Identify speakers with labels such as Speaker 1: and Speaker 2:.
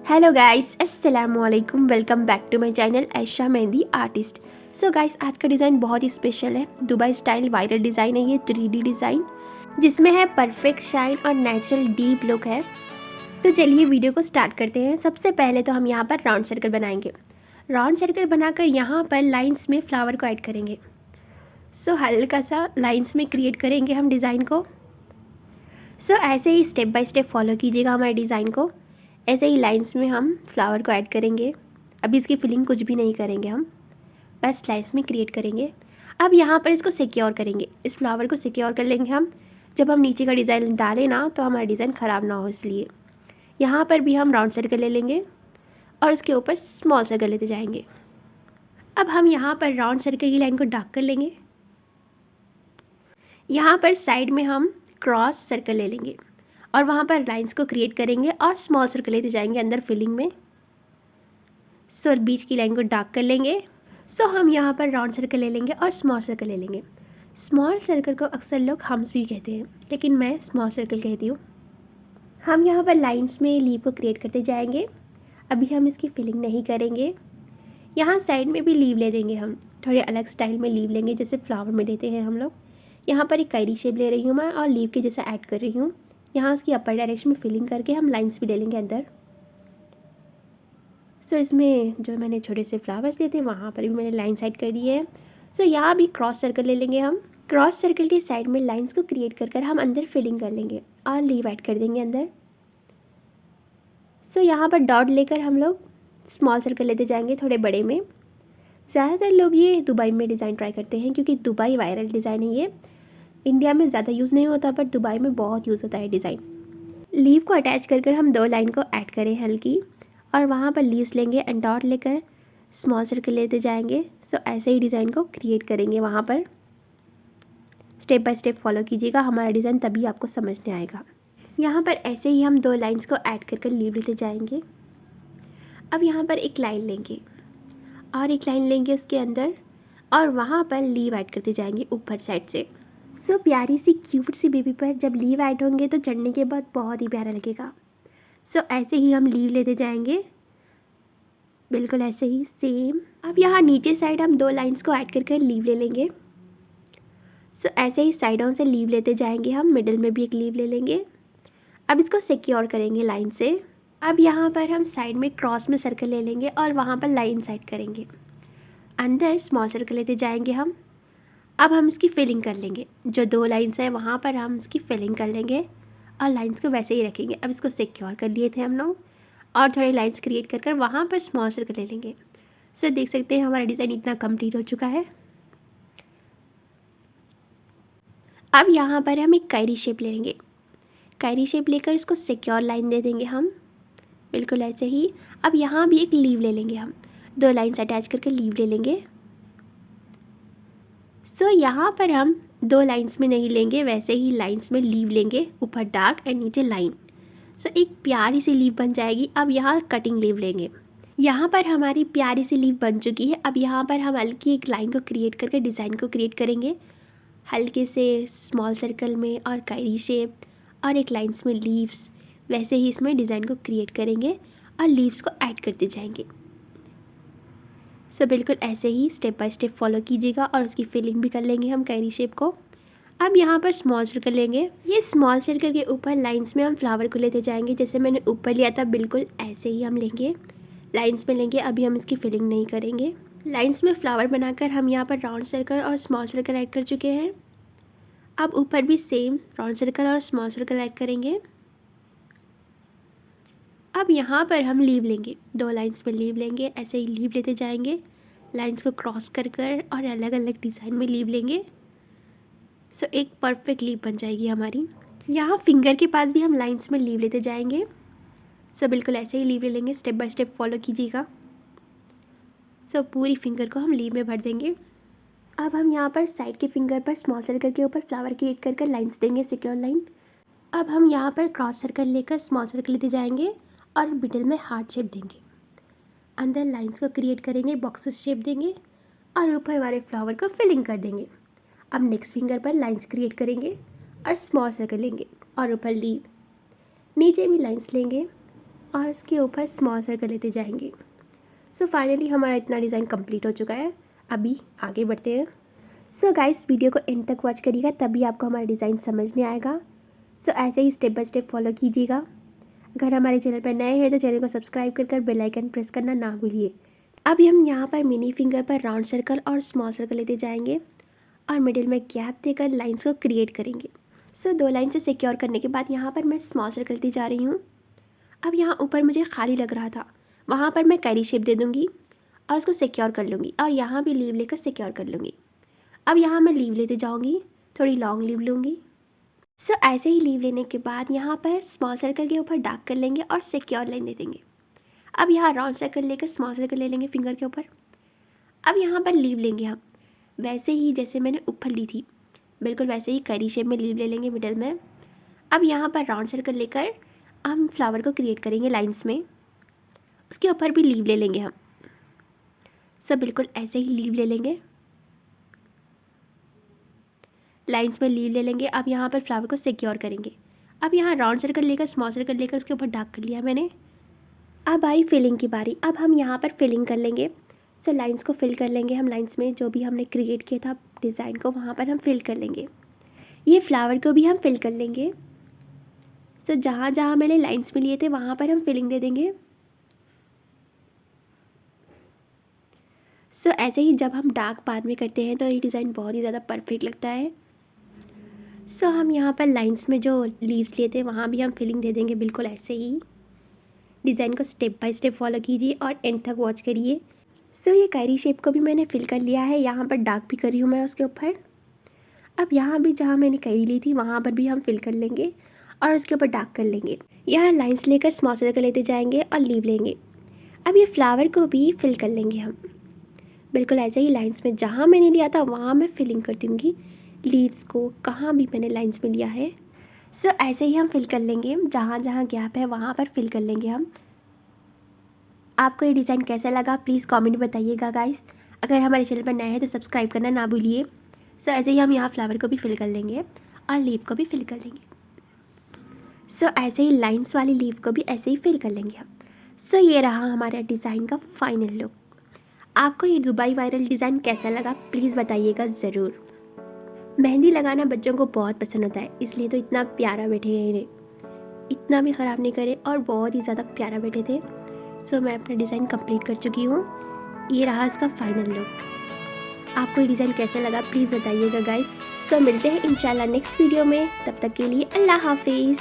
Speaker 1: Hello guys, अस्सलाम वालेकुम। Welcome back to my channel Aisha mehndi artist. So guys, आज का डिज़ाइन बहुत ही स्पेशल है। दुबई स्टाइल वायरल डिज़ाइन है ये, 3D डिज़ाइन जिसमें है परफेक्ट शाइन और नेचुरल डीप लुक है। तो चलिए वीडियो को स्टार्ट करते हैं। सबसे पहले तो हम यहाँ पर राउंड सर्कल बनाएंगे। राउंड सर्कल बनाकर यहाँ पर लाइन्स में फ्लावर को ऐड करेंगे। सो हल्का सा लाइन्स में क्रिएट करेंगे हम डिज़ाइन को। सो ऐसे ही स्टेप बाय स्टेप फॉलो कीजिएगा हमारे डिज़ाइन को। ऐसे ही लाइंस में हम फ्लावर को ऐड करेंगे। अभी इसकी फिलिंग कुछ भी नहीं करेंगे, हम बस लाइंस में क्रिएट करेंगे। अब यहाँ पर इसको सिक्योर करेंगे, इस फ्लावर को सिक्योर कर लेंगे हम। जब हम नीचे का डिज़ाइन डालें ना तो हमारा डिज़ाइन ख़राब ना हो, इसलिए यहाँ पर भी हम राउंड सर्कल ले लेंगे और उसके ऊपर स्मॉल सर्कल लेते जाएंगे। अब हम यहाँ पर राउंड सर्कल की लाइन को डार्क कर लेंगे। यहाँ पर साइड में हम क्रॉस सर्कल ले लेंगे और वहाँ पर लाइंस को क्रिएट करेंगे और स्मॉल सर्कल लेते जाएंगे अंदर फिलिंग में। सो बीच की लाइन को डार्क कर लेंगे। सो हम यहाँ पर राउंड सर्कल ले लेंगे और स्मॉल सर्कल ले लेंगे। स्मॉल सर्कल को अक्सर लोग हम्स भी कहते हैं, लेकिन मैं स्मॉल सर्कल कहती हूँ। हम यहाँ पर लाइंस में लीव को क्रिएट करते जाएंगे। अभी हम इसकी फिलिंग नहीं करेंगे। यहाँ साइड में भी लीव ले देंगे, हम थोड़े अलग स्टाइल में लीव लेंगे जैसे फ्लावर में लेते हैं हम लोग। यहाँ पर एक कायरी शेप ले रही हूँ मैं और लीव के जैसा ऐड कर रही हूँ। यहाँ उसकी अपर डायरेक्शन में फिलिंग करके हम लाइंस भी ले लेंगे अंदर। सो इसमें जो मैंने छोटे से फ्लावर्स लिए थे वहाँ पर भी मैंने लाइन साइड कर दी है। सो यहाँ भी क्रॉस सर्कल ले लेंगे हम। क्रॉस सर्कल के साइड में लाइंस को क्रिएट कर हम अंदर फिलिंग कर लेंगे और लीव ऐड कर देंगे अंदर। सो यहाँ पर डॉट लेकर हम लोग स्मॉल सर्कल लेते जाएंगे थोड़े बड़े में। ज़्यादातर लोग ये दुबई में डिज़ाइन ट्राई करते हैं क्योंकि दुबई वायरल डिज़ाइन है ये। इंडिया में ज़्यादा यूज़ नहीं होता पर दुबई में बहुत यूज़ होता है डिज़ाइन। लीव को अटैच कर हम दो लाइन को ऐड करें हल्की, और वहाँ पर लीव्स लेंगे एंड डॉट लेकर स्मॉल सर्कल लेते जाएंगे। सो ऐसे ही डिज़ाइन को क्रिएट करेंगे वहाँ पर। स्टेप बाय स्टेप फॉलो कीजिएगा हमारा डिज़ाइन, तभी आपको समझ में आएगा। यहाँ पर ऐसे ही हम दो लाइंस को ऐड कर लीव लेते जाएंगे। अब यहाँ पर एक लाइन लेंगे और एक लाइन लेंगे उसके अंदर, और वहाँ पर लीव ऐड करते जाएंगे ऊपर साइड से। सो प्यारी सी क्यूट सी बेबी पर जब लीव ऐड होंगे तो चढ़ने के बाद बहुत ही प्यारा लगेगा। सो ऐसे ही हम लीव लेते जाएंगे, बिल्कुल ऐसे ही सेम। अब यहाँ नीचे साइड हम दो लाइंस को ऐड कर लीव ले लेंगे। सो ऐसे ही साइडों से लीव लेते जाएंगे हम, मिडिल में भी एक लीव ले लेंगे। अब इसको सिक्योर करेंगे लाइन से। अब यहाँ पर हम साइड में क्रॉस में सर्कल ले लेंगे और वहाँ पर लाइन साइड करेंगे। अंदर स्मॉल सर्कल लेते जाएंगे हम। अब हम इसकी फिलिंग कर लेंगे, जो दो लाइंस है वहाँ पर हम इसकी फिलिंग कर लेंगे और लाइंस को वैसे ही रखेंगे। अब इसको सिक्योर कर लिए थे हम लोग और थोड़ी लाइंस क्रिएट कर वहाँ पर स्मॉल सर्कल ले लेंगे। सो देख सकते हैं हमारा डिज़ाइन इतना कंप्लीट हो चुका है। अब यहाँ पर हम एक कायरी शेप ले लेंगे। कायरी शेप लेकर इसको सिक्योर लाइन दे देंगे हम, बिल्कुल ऐसे ही। अब यहाँ भी एक लीव ले लेंगे हम, दो लाइंस अटैच करके लीव ले लेंगे। सो यहाँ पर हम दो लाइंस में नहीं लेंगे, वैसे ही लाइंस में लीव लेंगे, ऊपर डार्क एंड नीचे लाइन। सो एक प्यारी सी लीव बन जाएगी। अब यहाँ कटिंग लीव लेंगे। यहाँ पर हमारी प्यारी सी लीव बन चुकी है। अब यहाँ पर हम हल्की एक लाइन को क्रिएट करके डिज़ाइन को क्रिएट करेंगे हल्के से स्मॉल सर्कल में और कायरी शेप और एक लाइंस में लीव्स। वैसे ही इसमें डिज़ाइन को क्रिएट करेंगे और लीव्स को ऐड करते जाएंगे। सो बिल्कुल ऐसे ही स्टेप बाय स्टेप फॉलो कीजिएगा और उसकी फिलिंग भी कर लेंगे हम कायरी शेप को। अब यहाँ पर स्मॉल सर्कल लेंगे। ये स्मॉल सर्कल के ऊपर लाइंस में हम फ्लावर को लेते जाएंगे, जैसे मैंने ऊपर लिया था बिल्कुल ऐसे ही हम लेंगे, लाइंस में लेंगे। अभी हम इसकी फिलिंग नहीं करेंगे। लाइंस में फ्लावर बनाकर हम यहाँ पर राउंड सर्कल और स्मॉल सर्कल ऐड कर चुके हैं। अब ऊपर भी सेम राउंड सर्कल और स्मॉल सर्कल ऐड करेंगे। अब यहाँ पर हम लीव लेंगे, दो लाइंस में लीव लेंगे, ऐसे ही लीव लेते जाएंगे लाइंस को क्रॉस कर और अलग अलग डिज़ाइन में लीव लेंगे। सो एक परफेक्ट लीव बन जाएगी हमारी। यहाँ फिंगर के पास भी हम लाइंस में लीव लेते जाएंगे। सो बिल्कुल ऐसे ही लीव ले लेंगे, स्टेप बाय स्टेप फॉलो कीजिएगा। सो पूरी फिंगर को हम लीव में भर देंगे। अब हम यहाँ पर साइड के फिंगर पर स्मॉल सर्कल के ऊपर फ्लावर क्रिएट कर लाइंस देंगे, सिक्योर लाइन। अब हम यहाँ पर क्रॉस सर्कल लेकर स्मॉल सर्कल लेते जाएंगे और मिडिल में हार्ट शेप देंगे। अंदर लाइंस को क्रिएट करेंगे, बॉक्सेस शेप देंगे और ऊपर वाले फ्लावर को फिलिंग कर देंगे। अब नेक्स्ट फिंगर पर लाइंस क्रिएट करेंगे और स्मॉल सर्कल लेंगे और ऊपर लीव। नीचे भी लाइंस लेंगे और उसके ऊपर स्मॉल सर्कल लेते जाएंगे। सो फाइनली हमारा इतना डिज़ाइन कंप्लीट हो चुका है। अभी आगे बढ़ते हैं। सो गाइस, वीडियो को एंड तक वॉच करिएगा, तभी आपको हमारा डिज़ाइन समझने आएगा। सो ऐसे ही स्टेप बाय स्टेप फॉलो कीजिएगा। अगर हमारे चैनल पर नए हैं तो चैनल को सब्सक्राइब कर बेल आइकन प्रेस करना ना भूलिए। अब हम यहाँ पर मिनी फिंगर पर राउंड सर्कल और स्मॉल सर्कल लेते जाएंगे और मिडिल में गैप देकर लाइंस को क्रिएट करेंगे। सो 2 लाइन से सिक्योर करने के बाद यहाँ पर मैं स्मॉल सर्कल लेती जा रही हूँ। अब यहाँ ऊपर मुझे खाली लग रहा था, वहाँ पर मैं कैरी शेप दे दूँगी और उसको सिक्योर कर लूँगी और यहाँ भी लीव लेकर सिक्योर कर लूँगी। अब यहाँ मैं लीव लेते जाऊँगी, थोड़ी लॉन्ग लीव लूँगी। सो ऐसे ही लीव लेने के बाद यहाँ पर स्मॉल सर्कल के ऊपर डार्क कर लेंगे और सिक्योर लाइन दे देंगे। अब यहाँ राउंड सर्कल लेकर स्मॉल सर्कल ले लेंगे फिंगर के ऊपर। अब यहाँ पर लीव लेंगे हम, वैसे ही जैसे मैंने ऊपर ली थी, बिल्कुल वैसे ही कैरी शेप में लीव ले लेंगे मिडल में। अब यहाँ पर राउंड सर्कल लेकर हम फ्लावर को क्रिएट करेंगे लाइंस में, उसके ऊपर भी लीव ले लेंगे हम। सब बिल्कुल ऐसे ही लीव ले लेंगे, लाइंस में लीव ले लेंगे। अब यहाँ पर फ्लावर को सिक्योर करेंगे। अब यहाँ राउंड सर्कल लेकर स्मॉल सर्कल लेकर उसके ऊपर डार्क कर लिया मैंने। अब आई फिलिंग की बारी। अब हम यहाँ पर फिलिंग कर लेंगे। सो लाइंस को फिल कर लेंगे हम, लाइंस में जो भी हमने क्रिएट किया था डिज़ाइन को वहाँ पर हम फिल कर लेंगे। ये फ्लावर को भी हम फिल कर लेंगे। सो जहाँ जहाँ मैंने लाइंस में लिए थे वहाँ पर हम फिलिंग दे देंगे। सो ऐसे ही जब हम डार्क बाद में करते हैं तो ये डिज़ाइन बहुत ही ज़्यादा परफेक्ट लगता है। सो हम यहाँ पर लाइंस में जो लीव्स लिए थे वहाँ भी हम फिलिंग दे देंगे, बिल्कुल ऐसे ही। डिज़ाइन को स्टेप बाय स्टेप फॉलो कीजिए और एंड तक वॉच करिए। सो ये कैरी शेप को भी मैंने फिल कर लिया है, यहाँ पर डार्क भी करी हूँ मैं उसके ऊपर। अब यहाँ भी जहाँ मैंने कैरी ली थी वहाँ पर भी हम फिल कर लेंगे और उसके ऊपर डार्क कर लेंगे। यहाँ लाइंस लेकर स्मॉल सर्कल लेते जाएंगे और लीव लेंगे। अब ये फ्लावर को भी फिल कर लेंगे हम, बिल्कुल ऐसे ही लाइंस में जहाँ मैंने लिया था वहाँ मैं फिलिंग कर दूँगी लीव्स को, कहाँ भी मैंने लाइंस में लिया है। सो ऐसे ही हम फिल कर लेंगे, जहाँ जहाँ गैप है वहाँ पर फिल कर लेंगे हम। आपको ये डिज़ाइन कैसा लगा प्लीज़ कमेंट बताइएगा गाइस। अगर हमारे चैनल पर नए हैं तो सब्सक्राइब करना ना भूलिए। सो ऐसे ही हम यहाँ फ्लावर को भी फिल कर लेंगे और लीव को भी फिल कर लेंगे। सो ऐसे ही लाइंस वाली लीव को भी ऐसे ही फिल कर लेंगे हम। सो ये रहा हमारा डिज़ाइन का फाइनल लुक। आपको ये दुबई वायरल डिज़ाइन कैसा लगा प्लीज़ बताइएगा ज़रूर। मेहंदी लगाना बच्चों को बहुत पसंद होता है, इसलिए तो इतना प्यारा बैठे हैं, इन्हें इतना भी ख़राब नहीं करे और बहुत ही ज़्यादा प्यारा बैठे थे। सो मैं अपना डिज़ाइन कंप्लीट कर चुकी हूँ। ये रहा इसका फाइनल लुक। आपको ये डिज़ाइन कैसा लगा प्लीज़ बताइएगा गाइस। सो मिलते हैं इंशाल्लाह नेक्स्ट वीडियो में, तब तक के लिए अल्लाह हाफिज़।